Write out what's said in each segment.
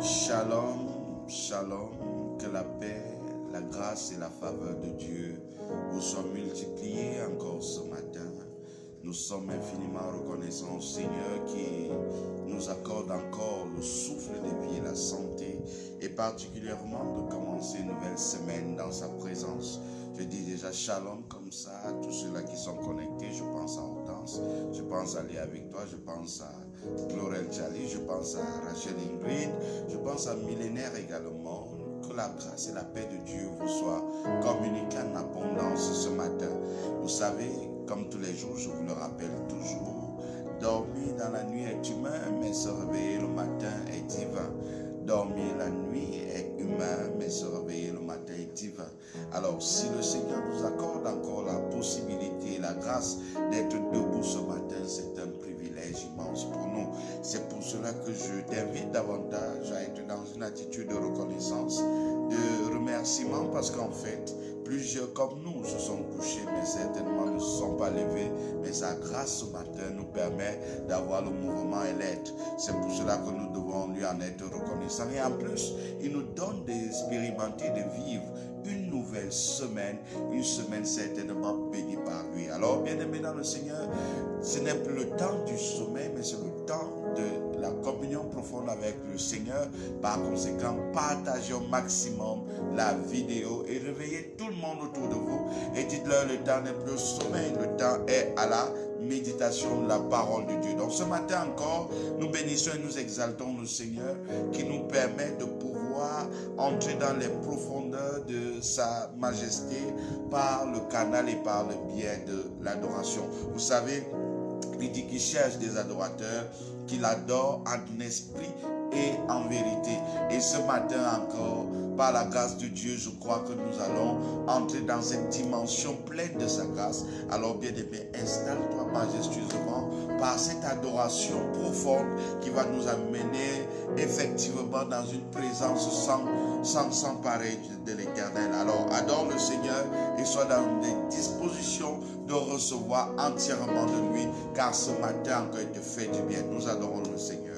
Shalom, shalom, que la paix, la grâce et la faveur de Dieu vous soient multipliées encore ce matin. Nous sommes infiniment reconnaissants au Seigneur qui nous accorde encore le souffle de vie et la santé, et particulièrement de commencer une nouvelle semaine dans sa présence. Je dis déjà shalom comme ça à tous ceux-là qui sont connectés. Je pense à Hortense, je pense à Léa avec toi, je pense à Glorel Jali, je pense à Rachel Ingrid, je pense à Millénaire également. Que la grâce et la paix de Dieu vous soient communiquées en abondance ce matin. Vous savez, comme tous les jours, je vous le rappelle toujours, dormir dans la nuit est humain, mais se réveiller le matin est divin. Dormir la nuit est humain, mais se réveiller le matin est divin. Alors, si le Seigneur nous accorde encore la possibilité et la grâce d'être debout ce matin, c'est un privilège immense pour nous. C'est pour cela que je t'invite davantage à être dans une attitude de reconnaissance, de remerciement, parce qu'en fait, plusieurs comme nous se sont couchés, mais certainement ne se sont pas levés. Mais sa grâce ce matin nous permet d'avoir le mouvement et l'être. C'est pour cela que nous devons lui en être reconnaissants. Et en plus, il nous donne d'expérimenter, de vivre une nouvelle semaine, une semaine certainement bénie par lui. Alors, bien-aimés dans le Seigneur, ce n'est plus le temps du sommeil, mais c'est le temps de la communion profonde avec le Seigneur. Par conséquent, partagez au maximum la vidéo et réveillez tout le monde autour de vous et dites-leur: le temps n'est plus au sommeil, le temps est à la méditation de la parole de Dieu. Donc ce matin encore, nous bénissons et nous exaltons le Seigneur qui nous permet de pouvoir entrer dans les profondeurs de sa majesté par le canal et par le biais de l'adoration. Vous savez, il dit qu'il cherche des adorateurs qui l'adorent en esprit et en vérité. Et ce matin encore, par la grâce de Dieu, je crois que nous allons entrer dans cette dimension pleine de sa grâce. Alors bien-aimé, installe-toi majestueusement par cette adoration profonde qui va nous amener effectivement dans une présence sans pareil de l'Éternel. Alors adore le Seigneur et sois dans des dispositions de recevoir entièrement de lui, car ce matin encore il te fait du bien. Nous adorons le Seigneur.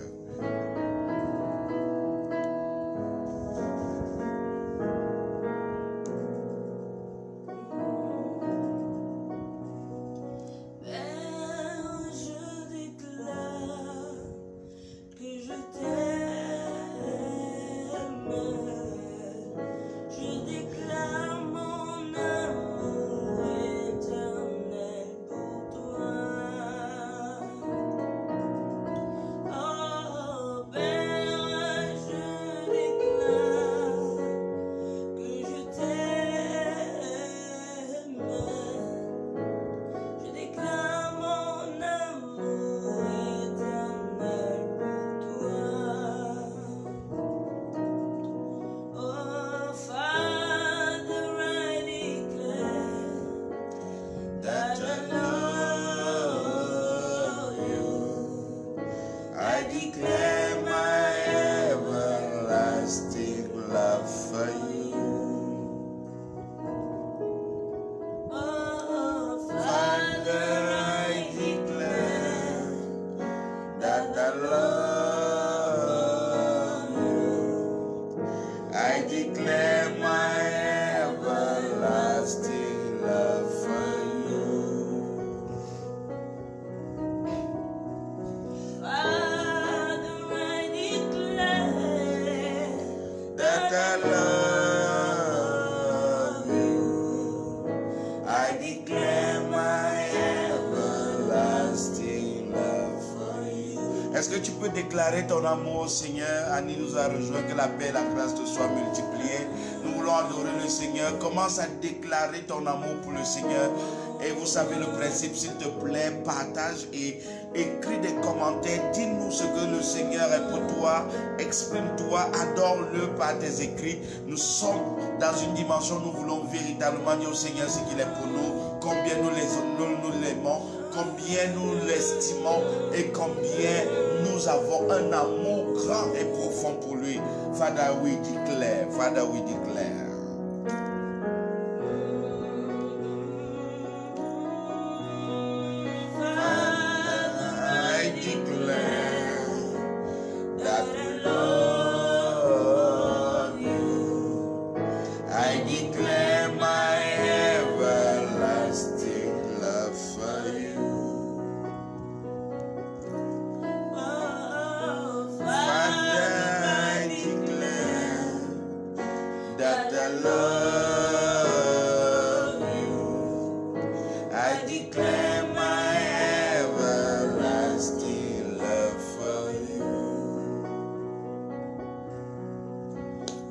Est-ce que tu peux déclarer ton amour au Seigneur? Annie nous a rejoint, que la paix et la grâce te soient multipliées. Nous voulons adorer le Seigneur. Commence à déclarer ton amour pour le Seigneur. Et vous savez le principe, s'il te plaît, partage et écris des commentaires. Dis-nous ce que le Seigneur est pour toi. Exprime-toi, adore-le par tes écrits. Nous sommes dans une dimension où nous voulons véritablement dire au Seigneur ce qu'il est pour nous, combien nous l'aimons, combien nous l'estimons et combien nous avons un amour grand et profond pour lui. Father, we declare. Father, we declare. I declare that we love love you. I declare my everlasting love for you.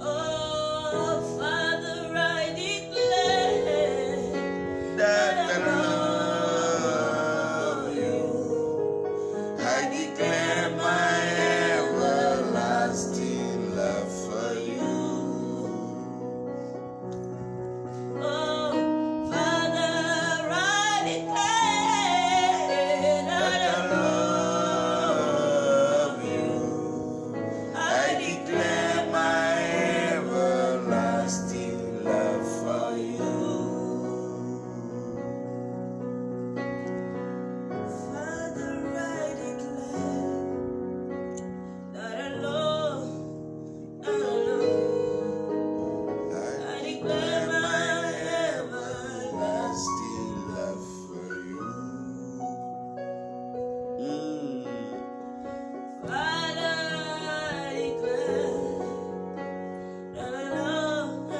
Oh, Father, I declare That I love you. I declare my everlasting love for you. Oh, Father, I declare That I love you. I declare my everlasting love for you. Father, I declare that I love you. I declare my everlasting love for you. Father, I declare that I love,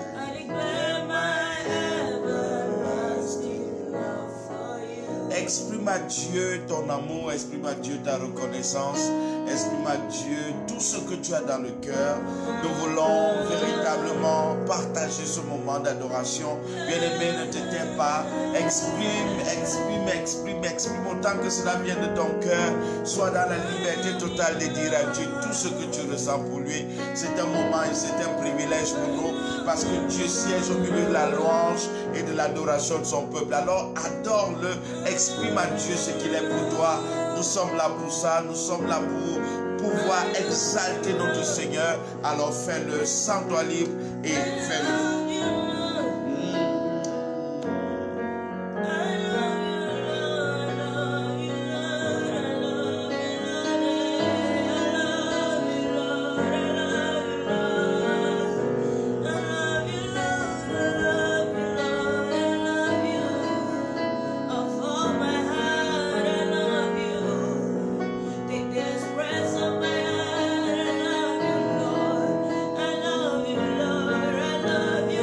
I declare my everlasting love for you. Exprime à Dieu ton amour, exprime à Dieu ta reconnaissance, exprime à Dieu tout ce que tu as dans le cœur. Nous voulons véritablement partager ce moment d'adoration. Bien-aimé, ne t'éteins pas. Exprime autant que cela vient de ton cœur. Sois dans la liberté totale de dire à Dieu tout ce que tu ressens pour lui. C'est un moment et c'est un privilège pour nous parce que Dieu siège au milieu de la louange et de l'adoration de son peuple. Alors adore-le, exprime à Dieu ce qu'il est pour toi. Nous sommes là pour ça, nous sommes là pour pouvoir exalter notre Seigneur. Alors fais-le, sens-toi libre et fais-le. I love you, Lord. I love you.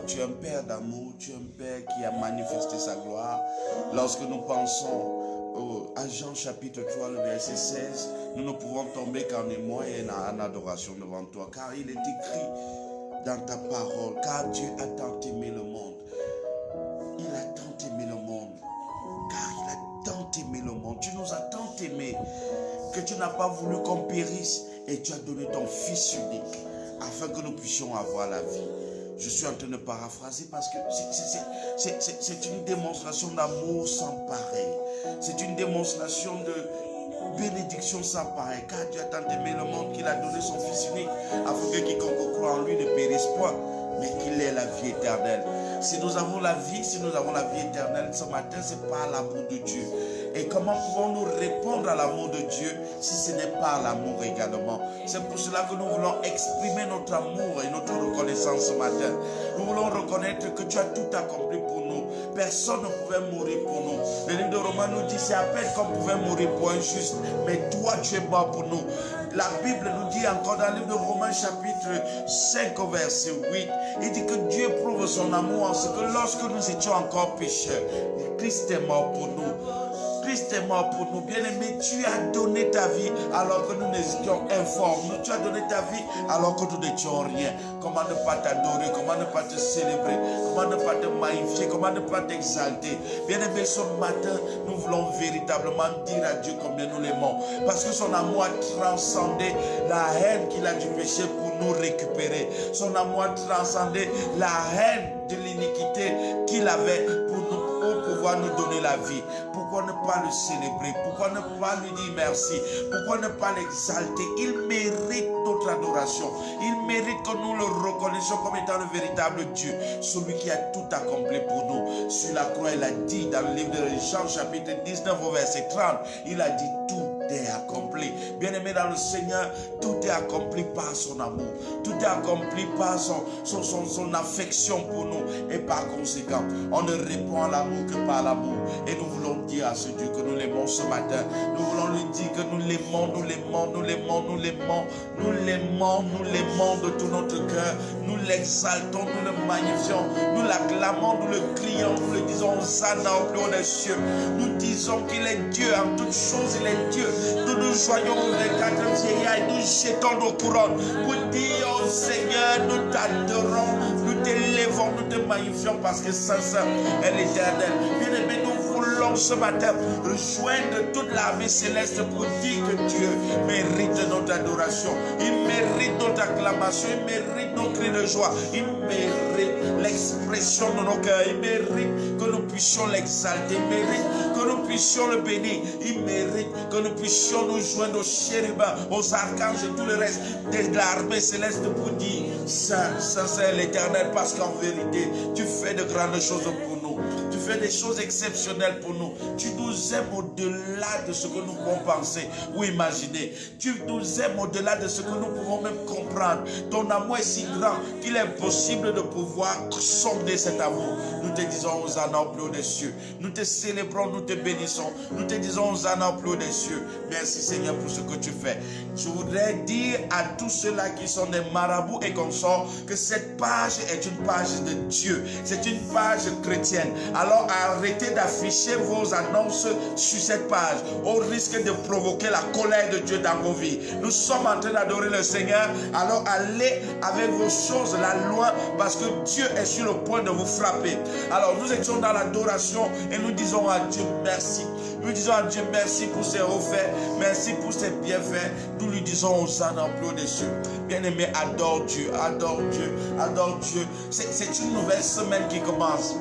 tu es un Père d'amour, tu es un Père qui a manifesté sa gloire. Lorsque nous pensons à Jean chapitre 3, le verset 16, nous ne pouvons tomber qu'en émoi et en adoration devant toi, car il est écrit dans ta parole, car Dieu a tant aimé le monde. Il a tant aimé le monde, car il a tant aimé le monde. Tu nous as tant aimé que tu n'as pas voulu qu'on périsse et tu as donné ton Fils unique afin que nous puissions avoir la vie. Je suis en train de paraphraser parce que c'est une démonstration d'amour sans pareil. C'est une démonstration de bénédiction sans pareil. Car Dieu a tant aimé le monde qu'il a donné son Fils unique afin que quiconque croit en lui ne périsse point, mais qu'il ait la vie éternelle. Si nous avons la vie, éternelle, ce matin, c'est par l'amour de Dieu. Et comment pouvons-nous répondre à l'amour de Dieu si ce n'est pas l'amour également? C'est pour cela que nous voulons exprimer notre amour et notre reconnaissance ce matin. Nous voulons reconnaître que tu as tout accompli pour nous. Personne ne pouvait mourir pour nous. Le livre de Romains nous dit, c'est à peine qu'on pouvait mourir pour un juste, mais toi tu es mort pour nous. La Bible nous dit encore dans le livre de Romains chapitre 5 au verset 8, il dit que Dieu prouve son amour en ce que lorsque nous étions encore pécheurs, Christ est mort pour nous. Christ est mort pour nous, bien-aimés. Tu as donné ta vie alors que nous étions informes. Tu as donné ta vie alors que nous n'étions rien. Comment ne pas t'adorer, comment ne pas te célébrer, comment ne pas te magnifier, comment ne pas t'exalter. Bien-aimés, ce matin, nous voulons véritablement dire à Dieu combien nous l'aimons. Parce que son amour a transcendé la haine qu'il a du péché pour nous récupérer. Son amour a transcendé la haine de l'iniquité qu'il avait pour pouvoir nous donner la vie. Pourquoi ne pas le célébrer? Pourquoi ne pas lui dire merci? Pourquoi ne pas l'exalter? Il mérite notre adoration. Il mérite que nous le reconnaissions comme étant le véritable Dieu, celui qui a tout accompli pour nous. Sur la croix, il a dit dans le livre de Jean chapitre 19 au verset 30, il a dit tout est accompli. Bien-aimé dans le Seigneur, tout est accompli par son amour. Tout est accompli par son affection pour nous. Et par conséquent, on ne répond à l'amour que par l'amour. Et nous voulons dire à ce Dieu que nous l'aimons ce matin. Nous voulons lui dire que nous l'aimons, nous l'aimons, nous l'aimons, nous l'aimons. Nous l'aimons, nous l'aimons de tout notre cœur. Nous l'exaltons, nous le magnifions. Nous l'acclamons, nous le crions, nous le disons Hosanna au plus haut des cieux. Nous disons qu'il est Dieu, en toutes choses il est Dieu. Nous nous joignons les quatre vieillards et nous jetons nos couronnes pour dire au Seigneur, nous t'adorons, nous t'élèvons, nous te magnifions parce que saint est l'éternel. Bien-aimé, nous voulons ce matin rejoindre toute l'armée céleste pour dire que Dieu mérite notre adoration, il mérite notre acclamation, il mérite nos cris de joie, il mérite l'expression de nos cœurs, il mérite que nous puissions l'exalter, il mérite que nous puissions le bénir, il mérite que nous puissions nous joindre aux chérubins, aux archanges et tout le reste de l'armée céleste pour dire Saint, Saint, c'est l'éternel, parce qu'en vérité, tu fais de grandes choses pour nous. Tu fais des choses exceptionnelles pour nous. Tu nous aimes au-delà de ce que nous pouvons penser ou imaginer. Tu nous aimes au-delà de ce que nous pouvons même comprendre. Ton amour est si grand qu'il est impossible de pouvoir sonder cet amour. Nous te disons Hosanna au plus haut des cieux. Nous te célébrons, nous te bénissons. Nous te disons Hosanna au plus haut des cieux. Merci Seigneur pour ce que tu fais. Je voudrais dire à tous ceux-là qui sont des marabouts et consorts que cette page est une page de Dieu. C'est une page chrétienne. Alors arrêtez d'afficher vos annonces sur cette page au risque de provoquer la colère de Dieu dans vos vies. Nous sommes en train d'adorer le Seigneur. Alors allez avec vos choses là loin parce que Dieu est sur le point de vous frapper. Alors nous étions dans l'adoration et nous disons à Dieu merci. Nous disons à Dieu merci pour ses refaits, merci pour ses bienfaits. Nous lui disons Hosanna au plus haut des cieux. Bien-aimé, adore Dieu, adore Dieu, adore Dieu. C'est une nouvelle semaine qui commence.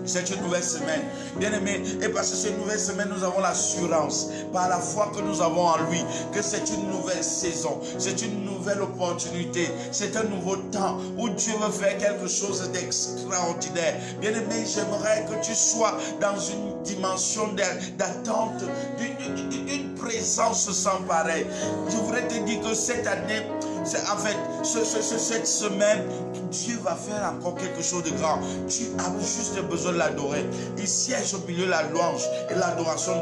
C'est une nouvelle semaine, bien-aimé, et parce que c'est une nouvelle semaine, nous avons l'assurance, par la foi que nous avons en lui, que c'est une nouvelle saison, c'est une nouvelle opportunité, c'est un nouveau temps où Dieu veut faire quelque chose d'extraordinaire. Bien-aimé, j'aimerais que tu sois dans une dimension d'attente, d'une présence sans pareil. Je voudrais te dire que cette année, en fait, cette semaine, Dieu va faire encore quelque chose de grand. Tu as juste besoin de l'adorer. Il siège au milieu de la louange et l'adoration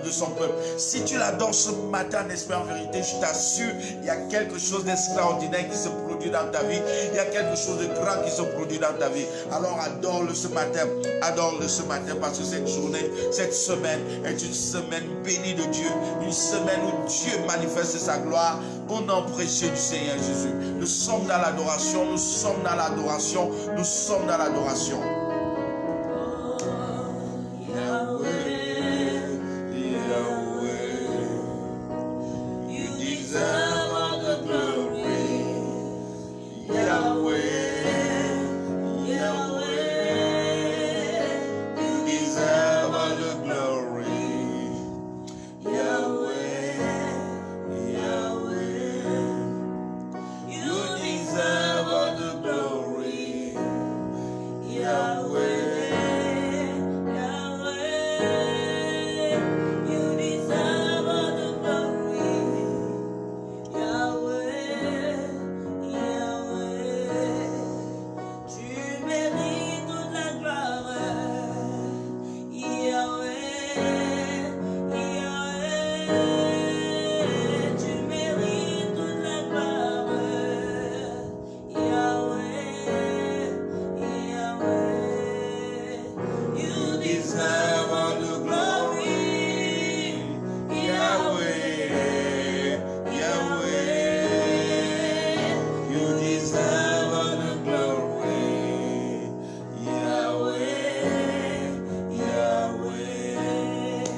de son peuple. Si tu l'adores ce matin, en esprit, en vérité, je t'assure, il y a quelque chose d'extraordinaire qui se produit produit dans ta vie. Il y a quelque chose de grand qui se produit dans ta vie. Alors adore-le ce matin. Adore-le ce matin parce que cette journée, cette semaine est une semaine bénie de Dieu. Une semaine où Dieu manifeste sa gloire au nom précieux du Seigneur Jésus. Nous sommes dans l'adoration, nous sommes dans l'adoration, nous sommes dans l'adoration.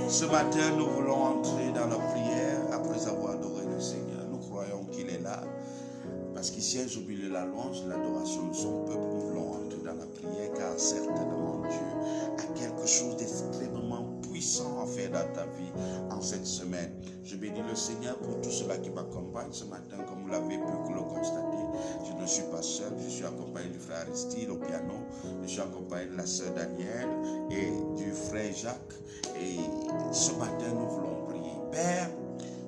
Ce matin, nous voulons entrer dans la prière après avoir adoré le Seigneur. Nous croyons qu'il est là. Parce qu'il siège au milieu de la louange, l'adoration de son peuple. Nous voulons entrer dans la prière car certainement Dieu a quelque chose d'extrêmement puissant à faire dans ta vie en cette semaine. Je bénis le Seigneur pour tout cela qui m'accompagne ce matin, comme vous l'avez pu le constater. Je ne suis pas seul, je suis accompagné du frère Aristide au piano, je suis accompagné de la sœur Danielle et du frère Jacques. Et ce matin, nous voulons prier. Père,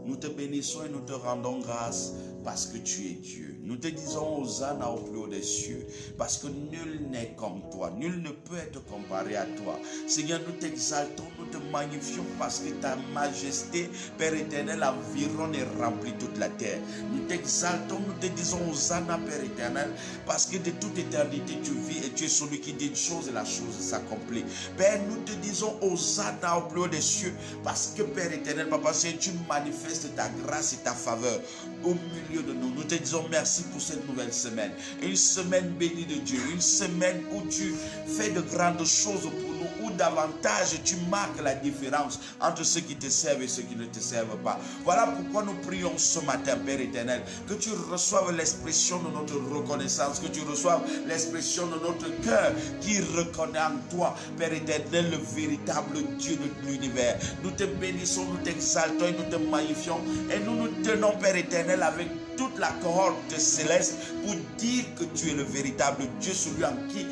nous te bénissons et nous te rendons grâce parce que tu es Dieu. Nous te disons Hosanna au plus haut des cieux parce que nul n'est comme toi. Nul ne peut être comparé à toi. Seigneur, nous t'exaltons, nous te magnifions parce que ta majesté, Père éternel, environne et remplit toute la terre. Nous t'exaltons, nous te disons Hosanna, Père éternel, parce que de toute éternité tu vis et tu es celui qui dit une chose et la chose s'accomplit. Père, nous te disons Hosanna au plus haut des cieux parce que, Père éternel, Papa Seigneur, tu manifestes ta grâce et ta faveur au milieu de nous. Nous te disons merci pour cette nouvelle semaine. Une semaine bénie de Dieu. Une semaine où tu fais de grandes choses pour nous, où davantage tu marques la différence entre ceux qui te servent et ceux qui ne te servent pas. Voilà pourquoi nous prions ce matin, Père éternel, que tu reçoives l'expression de notre reconnaissance, que tu reçoives l'expression de notre cœur qui reconnaît en toi, Père éternel, le véritable Dieu de l'univers. Nous te bénissons, nous t'exaltons et nous te magnifions et nous nous tenons, Père éternel, avec toute la cohorte céleste pour dire que tu es le véritable Dieu, celui en qui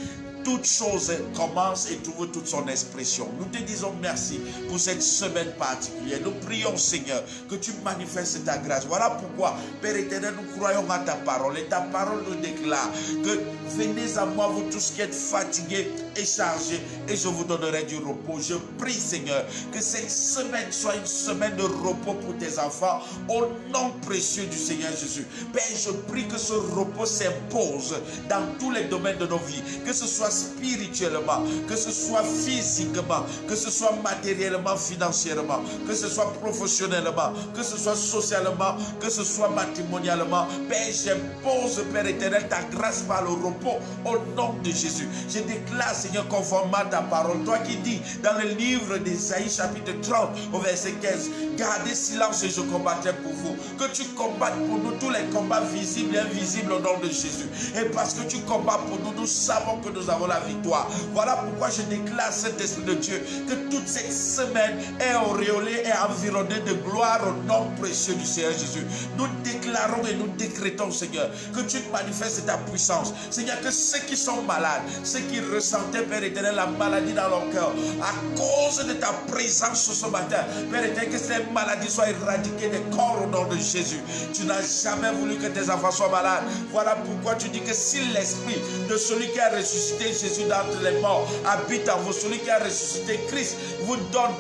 toute chose commence et trouve toute son expression. Nous te disons merci pour cette semaine particulière. Nous prions, Seigneur, que tu manifestes ta grâce. Voilà pourquoi, Père éternel, nous croyons à ta parole. Et ta parole nous déclare que venez à moi, vous tous qui êtes fatigués et chargés, et je vous donnerai du repos. Je prie, Seigneur, que cette semaine soit une semaine de repos pour tes enfants, au nom précieux du Seigneur Jésus. Père, je prie que ce repos s'impose dans tous les domaines de nos vies, que ce soit spirituellement, que ce soit physiquement, que ce soit matériellement, financièrement, que ce soit professionnellement, que ce soit socialement, que ce soit matrimonialement. Père, j'impose, Père éternel, ta grâce par le repos au nom de Jésus. Je déclare, Seigneur, conformément à ta parole, toi qui dis dans le livre d'Ésaïe chapitre 30 au verset 15, gardez silence et je combattrai pour vous. Que tu combattes pour nous tous les combats visibles et invisibles au nom de Jésus. Et parce que tu combats pour nous, nous savons que nous avons la victoire. Voilà pourquoi je déclare, Saint-Esprit de Dieu, que toute cette semaine est auréolée et environnée de gloire au nom précieux du Seigneur Jésus. Nous déclarons et nous décrétons, Seigneur, que tu manifestes ta puissance. Seigneur, que ceux qui sont malades, ceux qui ressentaient, Père éternel, la maladie dans leur cœur, à cause de ta présence ce matin, Père éternel, que ces maladies soient éradiquées des corps au nom de Jésus. Tu n'as jamais voulu que tes enfants soient malades. Voilà pourquoi tu dis que si l'esprit de celui qui a ressuscité Jésus d'entre les morts habite en vous, celui qui a ressuscité Christ vous donne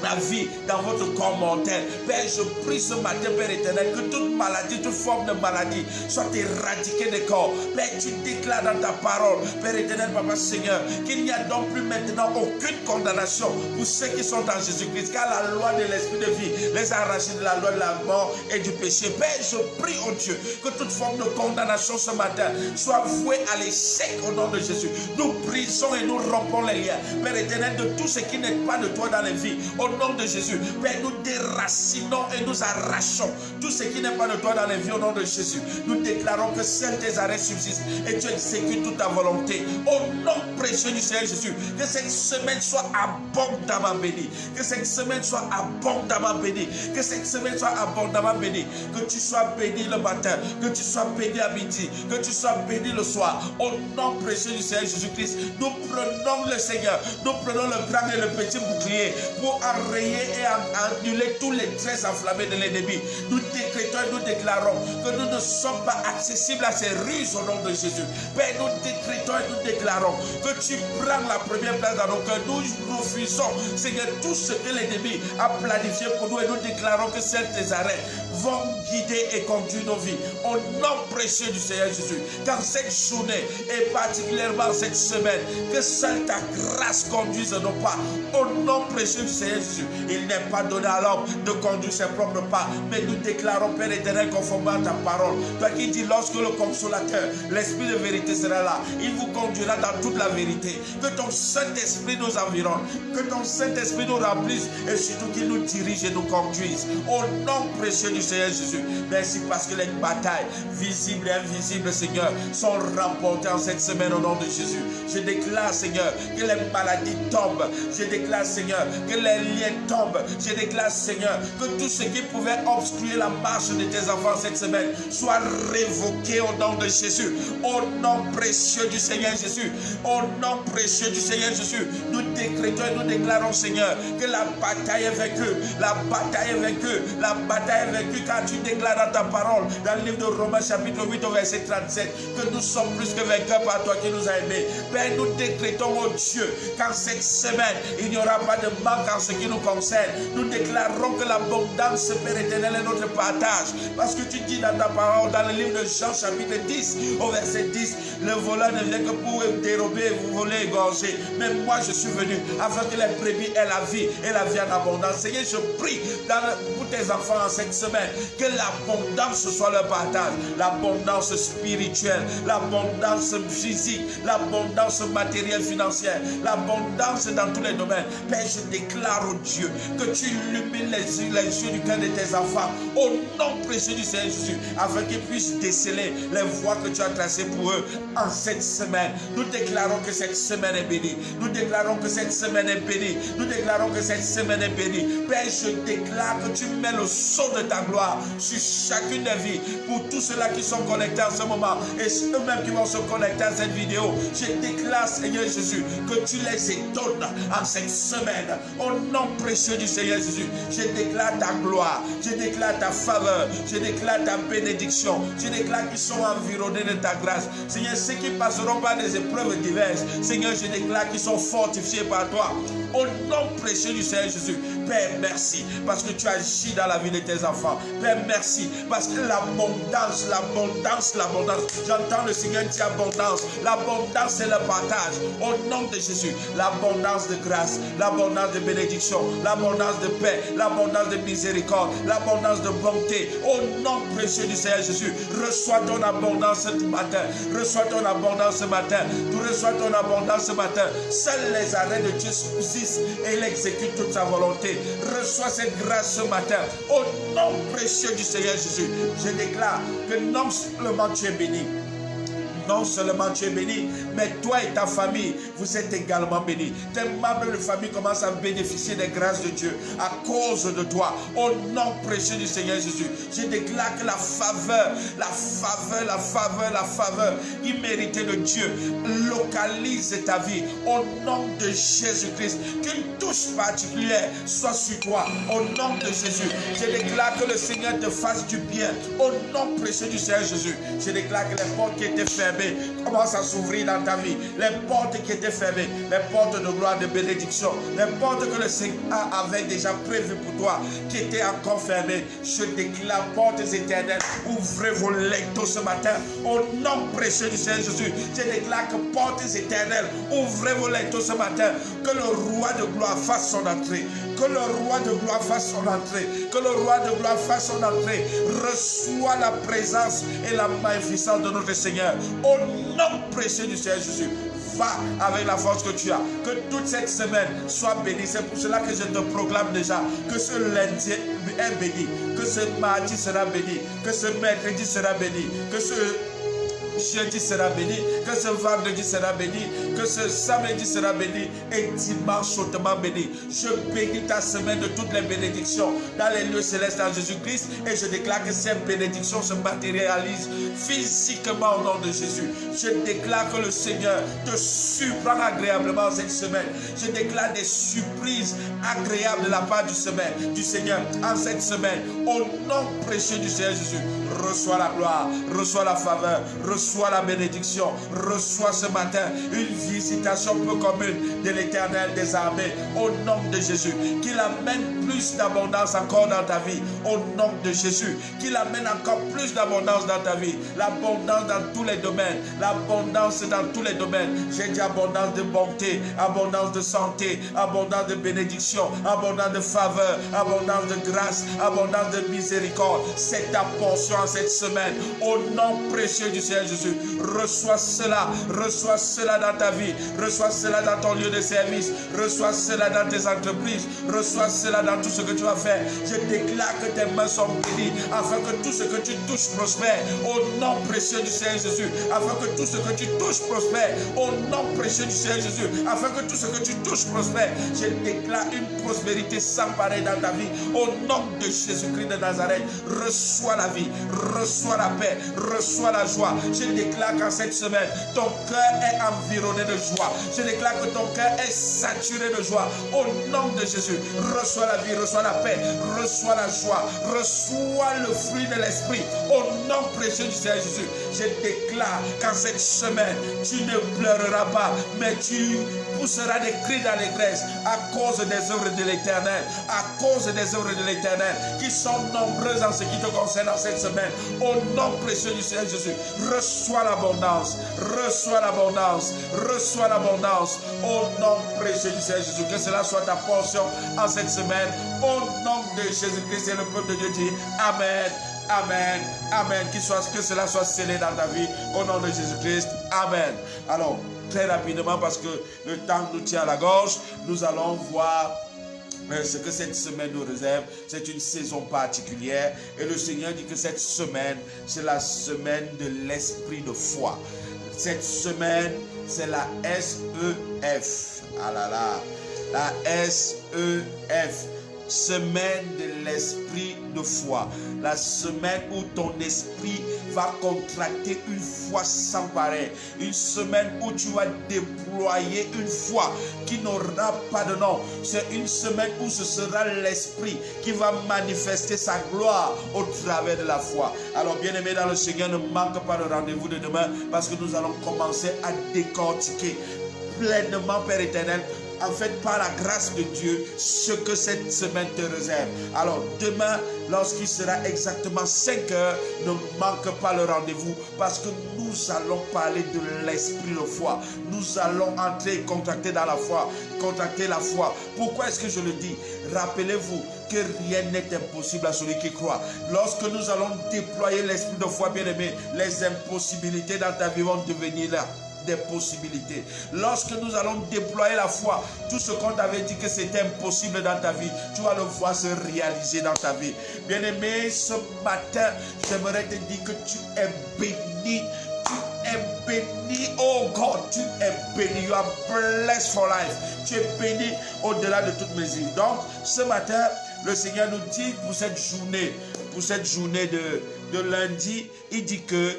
la vie dans votre corps mortel. Père, je prie ce matin, Père éternel, que toute maladie, toute forme de maladie soit éradiquée des corps. Père, tu déclares dans ta parole, Père éternel, Papa Seigneur, qu'il n'y a donc plus maintenant aucune condamnation pour ceux qui sont en Jésus-Christ, car la loi de l'esprit de vie les a arrachés de la loi de la mort et du péché. Père, je prie, oh Dieu, que toute forme de condamnation ce matin soit vouée à l'échec au nom de Jésus. Nous brisons et nous rompons les liens, Père éternel, de tout ce qui n'est pas de toi dans les vies. Au nom de Jésus, Père, nous déracinons et nous arrachons tout ce qui n'est pas de toi dans les vies. Au nom de Jésus, nous déclarons que seuls tes arrêts subsistent et tu exécutes toute ta volonté. Au nom précieux du Seigneur Jésus, que cette semaine soit abondamment bénie. Que cette semaine soit abondamment bénie. Que cette semaine soit abondamment bénie. Que tu sois béni le matin, que tu sois béni à midi, que tu sois béni le soir. Au nom précieux du Seigneur Jésus-Christ, nous prenons le Seigneur, nous prenons le grand et le petit bouclier pour enrayer et annuler tous les traits enflammés de l'ennemi. Nous décrétons et nous déclarons que nous ne sommes pas accessibles à ces ruses au nom de Jésus. Père, nous décrétons et nous déclarons que tu prends la première place dans nos cœurs. Nous refusons, Seigneur, tout ce que l'ennemi a planifié pour nous et nous déclarons que seuls tes arrêts vont guider et conduire nos vies. Au nom précieux du Seigneur Jésus, car cette journée et particulièrement cette semaine, que seule ta grâce conduise nos pas. Au nom précieux du Seigneur Jésus, il n'est pas donné à l'homme de conduire ses propres pas, mais nous déclarons, Père éternel, conformément à ta parole, toi qui dis lorsque le consolateur, l'esprit de vérité sera là, il vous conduira dans toute la vérité. Que ton Saint-Esprit nous environne, que ton Saint-Esprit nous remplisse et surtout qu'il nous dirige et nous conduise. Au nom précieux du Seigneur Jésus, merci parce que les batailles visibles et invisibles, Seigneur, sont remportées en cette semaine au nom de Jésus. Je déclare, Seigneur, que les maladies tombent. Je déclare, Seigneur, que les liens tombent. Je déclare, Seigneur, que tout ce qui pouvait obstruer la marche de tes enfants cette semaine soit révoqué au nom de Jésus. Au nom précieux du Seigneur Jésus. Au nom précieux du Seigneur Jésus. Nous décrétons et nous déclarons, Seigneur, que la bataille est vaincue. La bataille est vaincue. La bataille est vaincue car tu déclares dans ta parole, dans le livre de Romains chapitre 8 au verset 37, que nous sommes plus que vainqueurs par toi qui nous a aimés. Père, nous décrétons, oh Dieu, qu'en cette semaine, il n'y aura pas de manque en ce qui nous concerne. Nous déclarons que l'abondance, Père éternel, est notre partage. Parce que tu dis dans ta parole, dans le livre de Jean chapitre 10 au verset 10, le voleur ne vient que pour dérober, vous voler, égorger. Mais moi, je suis venu afin que les brebis aient la vie et la vie en abondance. Seigneur, je prie pour tes enfants en cette semaine, que l'abondance soit leur partage. L'abondance spirituelle, l'abondance physique, l'abondance matérielle, financière, l'abondance dans tous les domaines. Père, je déclare, oh Dieu, que tu illumines les yeux du cœur de tes enfants au nom précieux du Seigneur Jésus, afin qu'ils puissent déceler les voies que tu as tracées pour eux en cette semaine. Nous déclarons que cette semaine est bénie. Nous déclarons que cette semaine est bénie. Nous déclarons que cette semaine est bénie. Père, je déclare que tu mets le sceau de ta gloire sur chacune des vies pour tous ceux-là qui sont connectés en ce moment et eux-mêmes qui vont se connecter à cette vidéo. Je déclare, Seigneur Jésus, que tu les étonnes en cette semaine. Au nom précieux du Seigneur Jésus, je déclare ta gloire, je déclare ta faveur, je déclare ta bénédiction, je déclare qu'ils sont environnés de ta grâce. Seigneur, ceux qui passeront par des épreuves diverses, Seigneur, je déclare qu'ils sont fortifiés par toi. Au nom précieux du Seigneur Jésus, Père, merci parce que tu agis dans la vie de tes enfants. Père, merci parce que l'abondance, j'entends le Seigneur dire abondance. L'abondance, c'est le partage. Au nom de Jésus, l'abondance de grâce, l'abondance de bénédiction, l'abondance de paix, l'abondance de miséricorde, l'abondance de bonté. Au nom précieux du Seigneur Jésus, reçois ton abondance ce matin. Reçois ton abondance ce matin. Tu reçois ton abondance ce matin. Seuls les arrêts de Dieu subsistent et il exécute toute sa volonté. Reçois cette grâce ce matin. Au nom précieux du Seigneur Jésus, je déclare que non seulement tu es béni, non seulement tu es béni, mais toi et ta famille, vous êtes également bénis. Tes membres de famille commencent à bénéficier des grâces de Dieu à cause de toi. Au nom précieux du Seigneur Jésus, je déclare que la faveur imméritée de Dieu localise ta vie. Au nom de Jésus-Christ, qu'une touche particulière soit sur toi. Au nom de Jésus, je déclare que le Seigneur te fasse du bien. Au nom précieux du Seigneur Jésus, je déclare que les portes qui étaient fermées commence à s'ouvrir dans ta vie. Les portes qui étaient été fermées, les portes de gloire, de bénédiction, les portes que le Seigneur avait déjà prévues pour toi, qui étaient encore fermées, je déclare portes éternelles, ouvrez vos lecteurs ce matin, au nom précieux du Seigneur Jésus. Je déclare que portes éternelles, ouvrez vos lecteurs ce matin, que le roi de gloire fasse son entrée, que le roi de gloire fasse son entrée, que le roi de gloire fasse son entrée. Reçois la présence et la magnificence de notre Seigneur, au nom précieux du Seigneur Jésus. Va avec la force que tu as, que toute cette semaine soit bénie. C'est pour cela que je te proclame déjà que ce lundi est béni, que ce mardi sera béni, que ce mercredi sera béni, que ce jeudi sera béni, que ce vendredi sera béni, que ce samedi sera béni et dimanche hautement béni. Je bénis ta semaine de toutes les bénédictions dans les lieux célestes en Jésus-Christ et je déclare que ces bénédictions se matérialisent physiquement au nom de Jésus. Je déclare que le Seigneur te surprend agréablement cette semaine. Je déclare des surprises agréables de la part du Seigneur en cette semaine. Au nom précieux du Seigneur Jésus, reçois la gloire, reçois la faveur, reçois la bénédiction, reçois ce matin une visitation peu commune de l'Éternel des armées au nom de Jésus, qu'il amène plus d'abondance encore dans ta vie au nom de Jésus, qu'il amène encore plus d'abondance dans ta vie, l'abondance dans tous les domaines, l'abondance dans tous les domaines. J'ai dit abondance de bonté, abondance de santé, abondance de bénédiction, abondance de faveur, abondance de grâce, abondance de miséricorde. C'est ta portion en cette semaine au nom précieux du Seigneur Jésus. Reçois cela dans ta vie, reçois cela dans ton lieu de service, reçois cela dans tes entreprises, reçois cela dans tout ce que tu vas faire. Je déclare que tes mains sont bénies afin que tout ce que tu touches prospère au nom précieux du Seigneur Jésus, afin que tout ce que tu touches prospère au nom précieux du Seigneur Jésus, afin que tout ce que tu touches prospère. Je déclare une prospérité sans pareil dans ta vie au nom de Jésus-Christ de Nazareth. Reçois la vie, reçois la paix, reçois la joie. Je déclare qu'en cette semaine, ton cœur est environné de joie. Je déclare que ton cœur est saturé de joie. Au nom de Jésus, reçois la vie, reçois la paix, reçois la joie, reçois le fruit de l'esprit. Au nom précieux du Seigneur Jésus, je déclare qu'en cette semaine, tu ne pleureras pas, mais tu pousseras des cris d'allégresse à cause des œuvres de l'Éternel, à cause des œuvres de l'Éternel qui sont nombreuses en ce qui te concerne en cette semaine. Au nom précieux du Seigneur Jésus, reçois l'abondance, reçois l'abondance, reçois l'abondance. Au nom précieux du Seigneur Jésus, que cela soit ta portion en cette semaine. Au nom de Jésus-Christ et le peuple de Dieu dit Amen. Amen, Amen. Que cela soit scellé dans ta vie. Au nom de Jésus-Christ, Amen. Alors, très rapidement, parce que le temps nous tient à la gorge, nous allons voir ce que cette semaine nous réserve. C'est une saison particulière. Et le Seigneur dit que cette semaine, c'est la semaine de l'esprit de foi. Cette semaine, c'est la SEF. Ah là là. La SEF. Semaine de l'esprit de foi. La semaine où ton esprit va contracter une foi sans pareil. Une semaine où tu vas déployer une foi qui n'aura pas de nom. C'est une semaine où ce sera l'esprit qui va manifester sa gloire au travers de la foi. Alors bien aimé dans le Seigneur, ne manque pas le rendez-vous de demain parce que nous allons commencer à décortiquer pleinement, Père éternel, en fait, par la grâce de Dieu, ce que cette semaine te réserve. Alors, demain, lorsqu'il sera exactement 5 heures, ne manque pas le rendez-vous parce que nous allons parler de l'esprit de foi. Nous allons entrer et contracter dans la foi, contracter la foi. Pourquoi est-ce que je le dis? Rappelez-vous que rien n'est impossible à celui qui croit. Lorsque nous allons déployer l'esprit de foi, bien aimé, les impossibilités dans ta vie vont devenir là des possibilités. Lorsque nous allons déployer la foi, tout ce qu'on t'avait dit que c'était impossible dans ta vie, tu vas le voir se réaliser dans ta vie. Bien-aimé, ce matin, j'aimerais te dire que tu es béni. Tu es béni, oh God, tu es béni. You are blessed for life. Tu es béni au-delà de toutes mesures. Donc, ce matin, le Seigneur nous dit pour cette journée de lundi, il dit que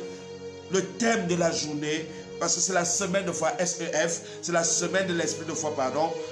le thème de la journée, parce que c'est la semaine de foi, SEF, c'est la semaine de l'esprit de foi,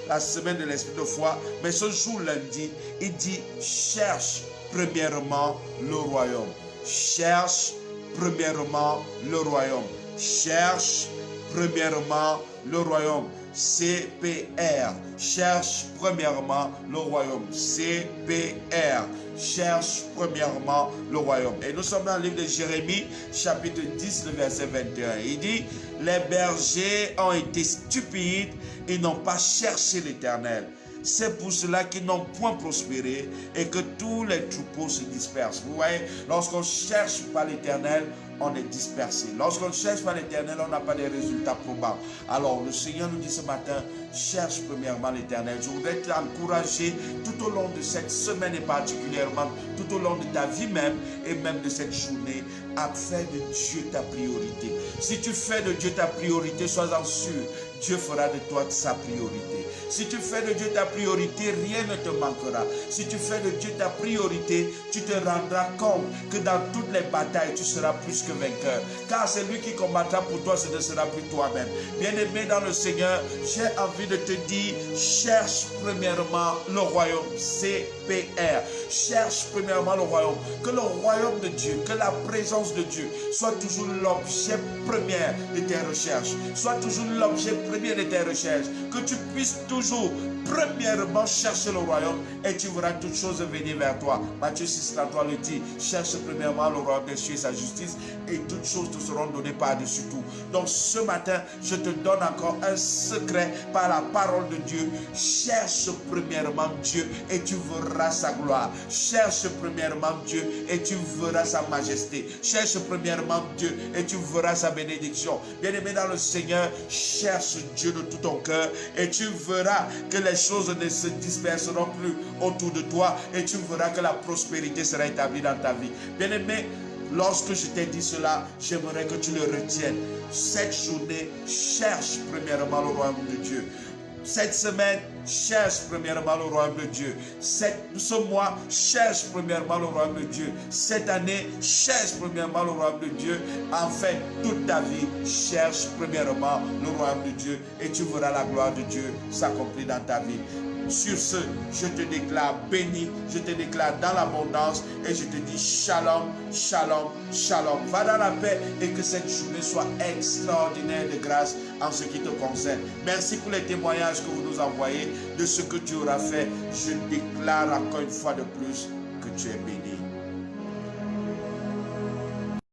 la semaine de l'esprit de foi. Mais ce jour lundi, il dit, cherche premièrement le royaume. Cherche premièrement le royaume. Cherche premièrement le royaume. CPR. Cherche premièrement le royaume. CPR. Cherche premièrement le royaume. Et nous sommes dans le livre de Jérémie, chapitre 10, le verset 21. Il dit, les bergers ont été stupides et n'ont pas cherché l'Éternel. C'est pour cela qu'ils n'ont point prospéré et que tous les troupeaux se dispersent. Vous voyez, lorsqu'on ne cherche pas l'Éternel, on est dispersé. Lorsqu'on ne cherche pas l'Éternel, on n'a pas de résultats probables. Alors, le Seigneur nous dit ce matin, cherche premièrement l'Éternel. Je voudrais t'encourager tout au long de cette semaine et particulièrement tout au long de ta vie même et même de cette journée à faire de Dieu ta priorité. Si tu fais de Dieu ta priorité, sois-en sûr, Dieu fera de toi sa priorité. Si tu fais de Dieu ta priorité, rien ne te manquera. Si tu fais de Dieu ta priorité, tu te rendras compte que dans toutes les batailles, tu seras plus que vainqueur. Car c'est lui qui combattra pour toi, ce ne sera plus toi-même. Bien-aimé dans le Seigneur, j'ai envie de te dire, cherche premièrement le royaume. CPR. Cherche premièrement le royaume. Que le royaume de Dieu, que la présence de Dieu soit toujours l'objet premier de tes recherches. Soit toujours l'objet premier de tes recherches. Que tu puisses toujours premièrement chercher le royaume et tu verras toutes choses venir vers toi. Matthieu 6,33 le dit, cherche premièrement le royaume des cieux et sa justice et toutes choses te seront données par-dessus tout. Donc ce matin, je te donne encore un secret par la parole de Dieu. Cherche premièrement Dieu et tu verras sa gloire. Cherche premièrement Dieu et tu verras sa majesté. Cherche premièrement Dieu et tu verras sa bénédiction. Bien-aimé dans le Seigneur, cherche Dieu de tout ton cœur et tu verras que les choses ne se disperseront plus autour de toi et tu verras que la prospérité sera établie dans ta vie. Bien-aimé, lorsque je t'ai dit cela, j'aimerais que tu le retiennes. Cette journée, cherche premièrement le royaume de Dieu. Cette semaine, cherche premièrement le royaume de Dieu. Ce mois, cherche premièrement le royaume de Dieu. Cette année, cherche premièrement le royaume de Dieu. En fait, toute ta vie, cherche premièrement le royaume de Dieu et tu verras la gloire de Dieu s'accomplir dans ta vie. Sur ce, je te déclare béni, je te déclare dans l'abondance et je te dis shalom, shalom, shalom. Va dans la paix et que cette journée soit extraordinaire de grâce en ce qui te concerne. Merci pour les témoignages que vous nous envoyez de ce que tu auras fait. Je déclare encore une fois de plus que tu es béni.